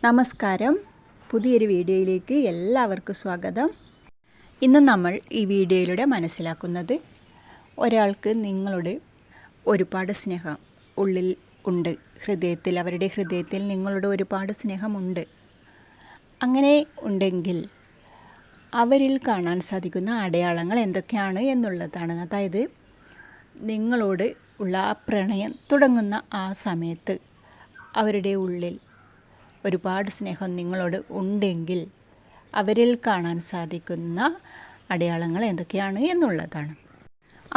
നമസ്കാരം. പുതിയൊരു വീഡിയോയിലേക്ക് എല്ലാവർക്കും സ്വാഗതം. ഇന്ന് നമ്മൾ ഈ വീഡിയോയിലൂടെ മനസ്സിലാക്കുന്നത് ഒരാൾക്ക് നിങ്ങളോട് ഒരുപാട് സ്നേഹം ഉള്ളിൽ ഉണ്ട്, അവരുടെ ഹൃദയത്തിൽ നിങ്ങളോട് ഒരുപാട് സ്നേഹമുണ്ട്. അങ്ങനെ ഉണ്ടെങ്കിൽ അവരിൽ കാണാൻ സാധിക്കുന്ന അടയാളങ്ങൾ എന്തൊക്കെയാണ് എന്നുള്ളതാണ്. അതായത് നിങ്ങളോട് ഉള്ള ആ പ്രണയം തുടങ്ങുന്ന ആ സമയത്ത് അവരുടെ ഉള്ളിൽ ഒരുപാട് സ്നേഹം നിങ്ങളോട് ഉണ്ടെങ്കിൽ അവരിൽ കാണാൻ സാധിക്കുന്ന അടയാളങ്ങൾ എന്തൊക്കെയാണ് എന്നുള്ളതാണ്.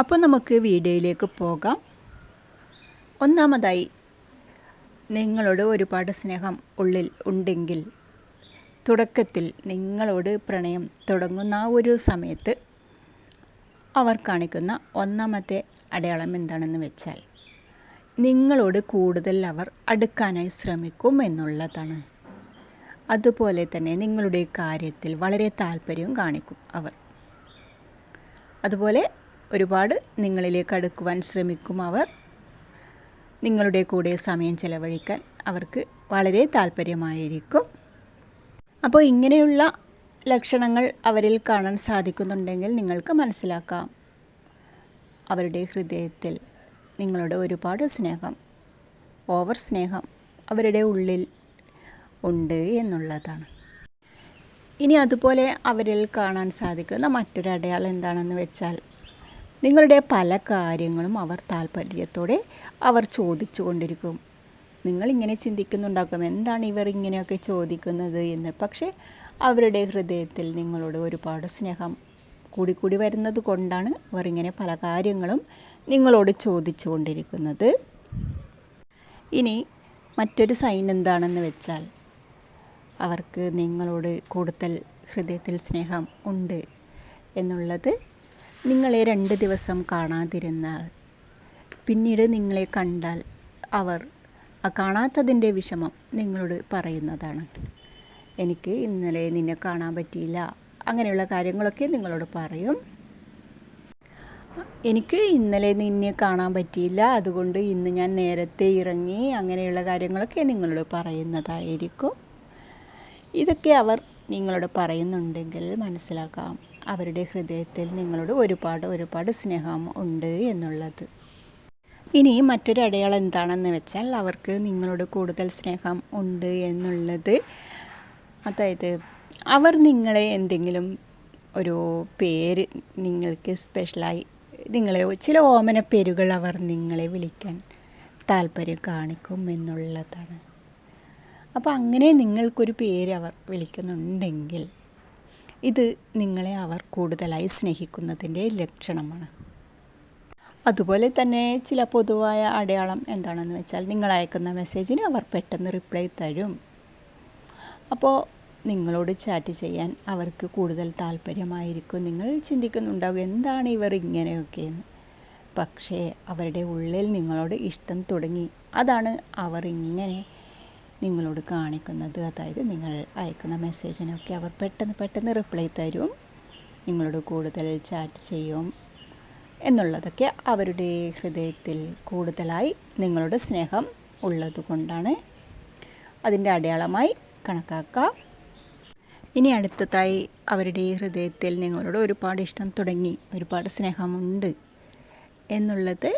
അപ്പോൾ നമുക്ക് വീഡിയോയിലേക്ക് പോകാം. ഒന്നാമതായി, നിങ്ങളോട് ഒരുപാട് സ്നേഹം ഉള്ളിൽ ഉണ്ടെങ്കിൽ തുടക്കത്തിൽ നിങ്ങളോട് പ്രണയം തുടങ്ങുന്ന ആ ഒരു സമയത്ത് അവർ കാണിക്കുന്ന ഒന്നാമത്തെ അടയാളം എന്താണെന്ന് വെച്ചാൽ നിങ്ങളോട് കൂടുതൽ അവർ അടുക്കാനായി ശ്രമിക്കും എന്നുള്ളതാണ്. അതുപോലെ തന്നെ നിങ്ങളുടെ കാര്യത്തിൽ വളരെ താല്പര്യവും കാണിക്കും അവർ. അതുപോലെ ഒരുപാട് നിങ്ങളിലേക്ക് അടുക്കുവാൻ ശ്രമിക്കും അവർ. നിങ്ങളുടെ കൂടെ സമയം ചെലവഴിക്കാൻ അവർക്ക് വളരെ താല്പര്യമായിരിക്കും. അപ്പോൾ ഇങ്ങനെയുള്ള ലക്ഷണങ്ങൾ അവരിൽ കാണാൻ സാധിക്കുന്നുണ്ടെങ്കിൽ നിങ്ങൾക്ക് മനസ്സിലാക്കാം അവരുടെ ഹൃദയത്തിൽ നിങ്ങളോട് ഒരുപാട് സ്നേഹം, ഓവർ സ്നേഹം അവരുടെ ഉള്ളിൽ ഉണ്ട് എന്നുള്ളതാണ്. ഇനി അതുപോലെ അവരിൽ കാണാൻ സാധിക്കുന്ന മറ്റൊരു അടയാളം എന്താണെന്ന് വെച്ചാൽ നിങ്ങളുടെ പല കാര്യങ്ങളും അവർ താല്പര്യത്തോടെ അവർ ചോദിച്ചു കൊണ്ടിരിക്കും. നിങ്ങളിങ്ങനെ ചിന്തിക്കുന്നുണ്ടാകും, എന്താണ് ഇവർ ഇങ്ങനെയൊക്കെ ചോദിക്കുന്നത് എന്ന്. പക്ഷേ അവരുടെ ഹൃദയത്തിൽ നിങ്ങളോട് ഒരുപാട് സ്നേഹം കൂടിക്കൂടി വരുന്നത് കൊണ്ടാണ് അവർ ഇങ്ങനെ പല കാര്യങ്ങളും നിങ്ങളോട് ചോദിച്ചു കൊണ്ടിരിക്കുന്നത്. ഇനി മറ്റൊരു സൈൻ എന്താണെന്ന് വെച്ചാൽ അവർക്ക് നിങ്ങളോട് കൂടുതൽ ഹൃദയത്തിൽ സ്നേഹം ഉണ്ട് എന്നുള്ളത് നിങ്ങളെ 2 ദിവസം കാണാതിരുന്നാൽ പിന്നീട് നിങ്ങളെ കണ്ടാൽ അവർ ആ കാണാത്തതിൻ്റെ വിഷമം നിങ്ങളോട് പറയുന്നതാണ്. എനിക്ക് ഇന്നലെ നിന്നെ കാണാൻ പറ്റിയില്ല, അങ്ങനെയുള്ള കാര്യങ്ങളൊക്കെ നിങ്ങളോട് പറയും. എനിക്ക് ഇന്നലെ നിന്നെ കാണാൻ പറ്റിയില്ല, അതുകൊണ്ട് ഇന്ന് ഞാൻ നേരത്തെ ഇറങ്ങി, അങ്ങനെയുള്ള കാര്യങ്ങളൊക്കെ നിങ്ങളോട് പറയുന്നതായിരിക്കും. ഇതൊക്കെ അവർ നിങ്ങളോട് പറയുന്നുണ്ടെങ്കിൽ മനസ്സിലാക്കാം അവരുടെ ഹൃദയത്തിൽ നിങ്ങളോട് ഒരുപാട് സ്നേഹം ഉണ്ട് എന്നുള്ളത്. ഇനി മറ്റൊരു അടയാളം എന്താണെന്ന് വെച്ചാൽ അവർക്ക് നിങ്ങളോട് കൂടുതൽ സ്നേഹം ഉണ്ട് എന്നുള്ളത്, അതായത് അവർ നിങ്ങളെ എന്തെങ്കിലും ഒരു പേര് നിങ്ങൾക്ക് സ്പെഷ്യലായി നിങ്ങളെ ചില ഓമന പേരുകൾ അവർ നിങ്ങളെ വിളിക്കാൻ താല്പര്യം കാണിക്കും എന്നുള്ളതാണ്. അപ്പോൾ അങ്ങനെ നിങ്ങൾക്കൊരു പേര് അവർ വിളിക്കുന്നുണ്ടെങ്കിൽ ഇത് നിങ്ങളെ അവർ കൂടുതലായി സ്നേഹിക്കുന്നതിൻ്റെ ലക്ഷണമാണ്. അതുപോലെ തന്നെ ചില പൊതുവായ അടയാളം എന്താണെന്ന് വെച്ചാൽ നിങ്ങൾ അയക്കുന്ന മെസ്സേജിന് അവർ പെട്ടെന്ന് റിപ്ലൈ തരും. അപ്പോൾ നിങ്ങളോട് ചാറ്റ് ചെയ്യാൻ അവർക്ക് കൂടുതൽ താല്പര്യമായിരിക്കും. നിങ്ങൾ ചിന്തിക്കുന്നുണ്ടാകും, എന്താണ് ഇവർ ഇങ്ങനെയൊക്കെയെന്ന്. പക്ഷേ അവരുടെ ഉള്ളിൽ നിങ്ങളോട് ഇഷ്ടം തുടങ്ങി. അതാണ് അവർ ഇങ്ങനെ നിങ്ങളോട് കാണിക്കുന്നത്. അതായത് നിങ്ങൾ അയക്കുന്ന മെസ്സേജിനൊക്കെ അവർ പെട്ടെന്ന് റിപ്ലൈ തരും, നിങ്ങളോട് കൂടുതൽ ചാറ്റ് ചെയ്യും എന്നുള്ളതൊക്കെ അവരുടെ ഹൃദയത്തിൽ കൂടുതലായി നിങ്ങളോട് സ്നേഹം ഉള്ളത് കൊണ്ടാണ് അതിൻ്റെ അടയാളമായി കണക്കാക്കാം. ഇനി അടുത്തതായി അവരുടെ ഹൃദയത്തിൽ നിങ്ങളോട് ഒരുപാട് ഇഷ്ടം തുടങ്ങി, ഒരുപാട് സ്നേഹമുണ്ട് എന്നുള്ളത്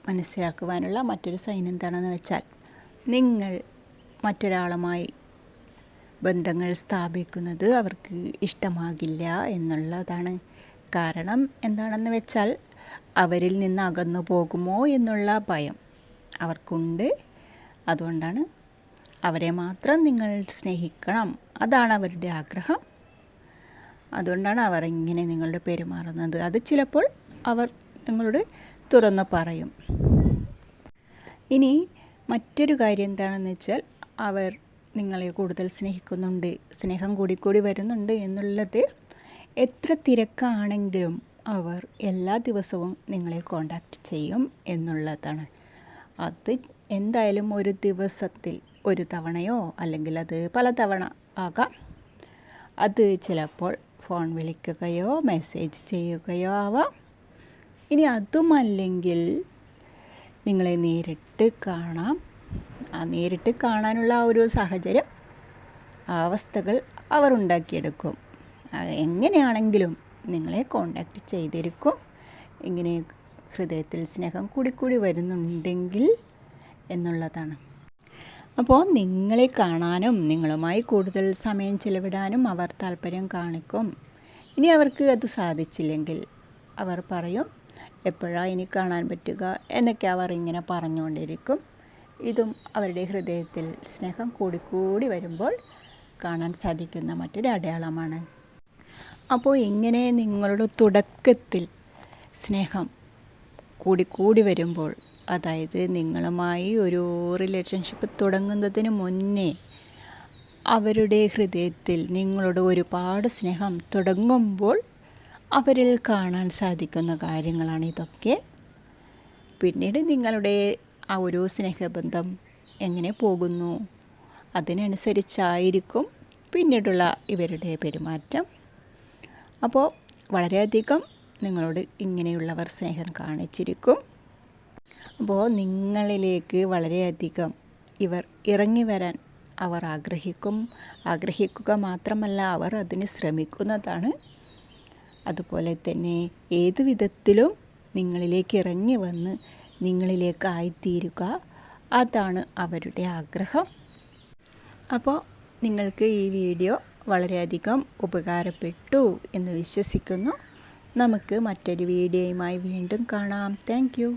മനസ്സിലാക്കുവാനുള്ള മറ്റൊരു സൈൻ എന്താണെന്ന് വെച്ചാൽ നിങ്ങൾ മറ്റൊരാളുമായി ബന്ധങ്ങൾ സ്ഥാപിക്കുന്നത് അവർക്ക് ഇഷ്ടമാകില്ല എന്നുള്ളതാണ്. കാരണം എന്താണെന്ന് വെച്ചാൽ അവരിൽ നിന്ന് അകന്നു പോകുമോ എന്നുള്ള ഭയം അവർക്കുണ്ട്. അതുകൊണ്ടാണ് അവരെ മാത്രം നിങ്ങൾ സ്നേഹിക്കണം, അതാണ് അവരുടെ ആഗ്രഹം. അതുകൊണ്ടാണ് അവർ ഇങ്ങനെ നിങ്ങളുടെ പെരുമാറുന്നത്. അത് ചിലപ്പോൾ അവർ നിങ്ങളോട് തുറന്ന് പറയും. ഇനി മറ്റൊരു കാര്യം എന്താണെന്ന് വെച്ചാൽ അവർ നിങ്ങളെ കൂടുതൽ സ്നേഹിക്കുന്നുണ്ട്, സ്നേഹം കൂടിക്കൂടി വരുന്നുണ്ട് എന്നുള്ളത്. എത്ര തിരക്കാണെങ്കിലും അവർ എല്ലാ ദിവസവും നിങ്ങളെ കോണ്ടാക്റ്റ് ചെയ്യും എന്നുള്ളതാണ്. അത് എന്തായാലും ഒരു ദിവസത്തിൽ ഒരു തവണയോ അല്ലെങ്കിൽ അത് പലതവണ ആകാം. അത് ചിലപ്പോൾ ഫോൺ വിളിക്കുകയോ മെസ്സേജ് ചെയ്യുകയോ ആവാം. ഇനി അതുമല്ലെങ്കിൽ നിങ്ങളെ നേരിട്ട് കാണാം. ആ നേരിട്ട് കാണാനുള്ള ഒരു സാഹചര്യം അവസ്ഥകൾ അവർ ഉണ്ടാക്കിയെടുക്കും. എങ്ങനെയാണെങ്കിലും നിങ്ങളെ കോണ്ടാക്റ്റ് ചെയ്തിരിക്കും. ഇങ്ങനെ ഹൃദയത്തിൽ സ്നേഹം കൂടിക്കൂടി വരുന്നുണ്ടെങ്കിൽ എന്നുള്ളതാണ്. അപ്പോൾ നിങ്ങളെ കാണാനും നിങ്ങളുമായി കൂടുതൽ സമയം ചിലവിടാനും അവർ താല്പര്യം കാണിക്കും. ഇനി അവർക്ക് അത് സാധിച്ചില്ലെങ്കിൽ അവർ പറയും, എപ്പോഴാണ് ഇനി കാണാൻ പറ്റുക എന്നൊക്കെ അവർ ഇങ്ങനെ പറഞ്ഞുകൊണ്ടിരിക്കും. ഇതും അവരുടെ ഹൃദയത്തിൽ സ്നേഹം കൂടിക്കൂടി വരുമ്പോൾ കാണാൻ സാധിക്കുന്ന മറ്റൊരു അടയാളമാണ്. അപ്പോൾ ഇങ്ങനെ നിങ്ങളുടെ തുടക്കത്തിൽ സ്നേഹം കൂടിക്കൂടി വരുമ്പോൾ, അതായത് നിങ്ങളുമായി ഒരു റിലേഷൻഷിപ്പ് തുടങ്ങുന്നതിന് മുന്നേ അവരുടെ ഹൃദയത്തിൽ നിങ്ങളോട് ഒരുപാട് സ്നേഹം തുടങ്ങുമ്പോൾ അവരിൽ കാണാൻ സാധിക്കുന്ന കാര്യങ്ങളാണ് ഇതൊക്കെ. പിന്നീട് നിങ്ങളുടെ ആ ഒരു സ്നേഹബന്ധം എങ്ങനെ പോകുന്നു അതിനനുസരിച്ചായിരിക്കും പിന്നീടുള്ള ഇവരുടെ പെരുമാറ്റം. അപ്പോൾ വളരെയധികം നിങ്ങളോട് ഇങ്ങനെയുള്ളവർ സ്നേഹം കാണിച്ചിരിക്കും. അപ്പോൾ നിങ്ങളിലേക്ക് വളരെയധികം ഇവർ ഇറങ്ങി വരാൻ അവർ ആഗ്രഹിക്കുക മാത്രമല്ല, അവർ അതിന് ശ്രമിക്കുന്നതാണ്. അതുപോലെ തന്നെ ഏതു വിധത്തിലും നിങ്ങളിലേക്ക് ഇറങ്ങി വന്ന് നിങ്ങളിലേക്ക് ആയിത്തീരുക, അതാണ് അവരുടെ ആഗ്രഹം. അപ്പോൾ നിങ്ങൾക്ക് ഈ വീഡിയോ വളരെയധികം ഉപകാരപ്പെട്ടു എന്ന് വിശ്വസിക്കുന്നു. നമുക്ക് മറ്റൊരു വീഡിയോയുമായി വീണ്ടും കാണാം. Thank you.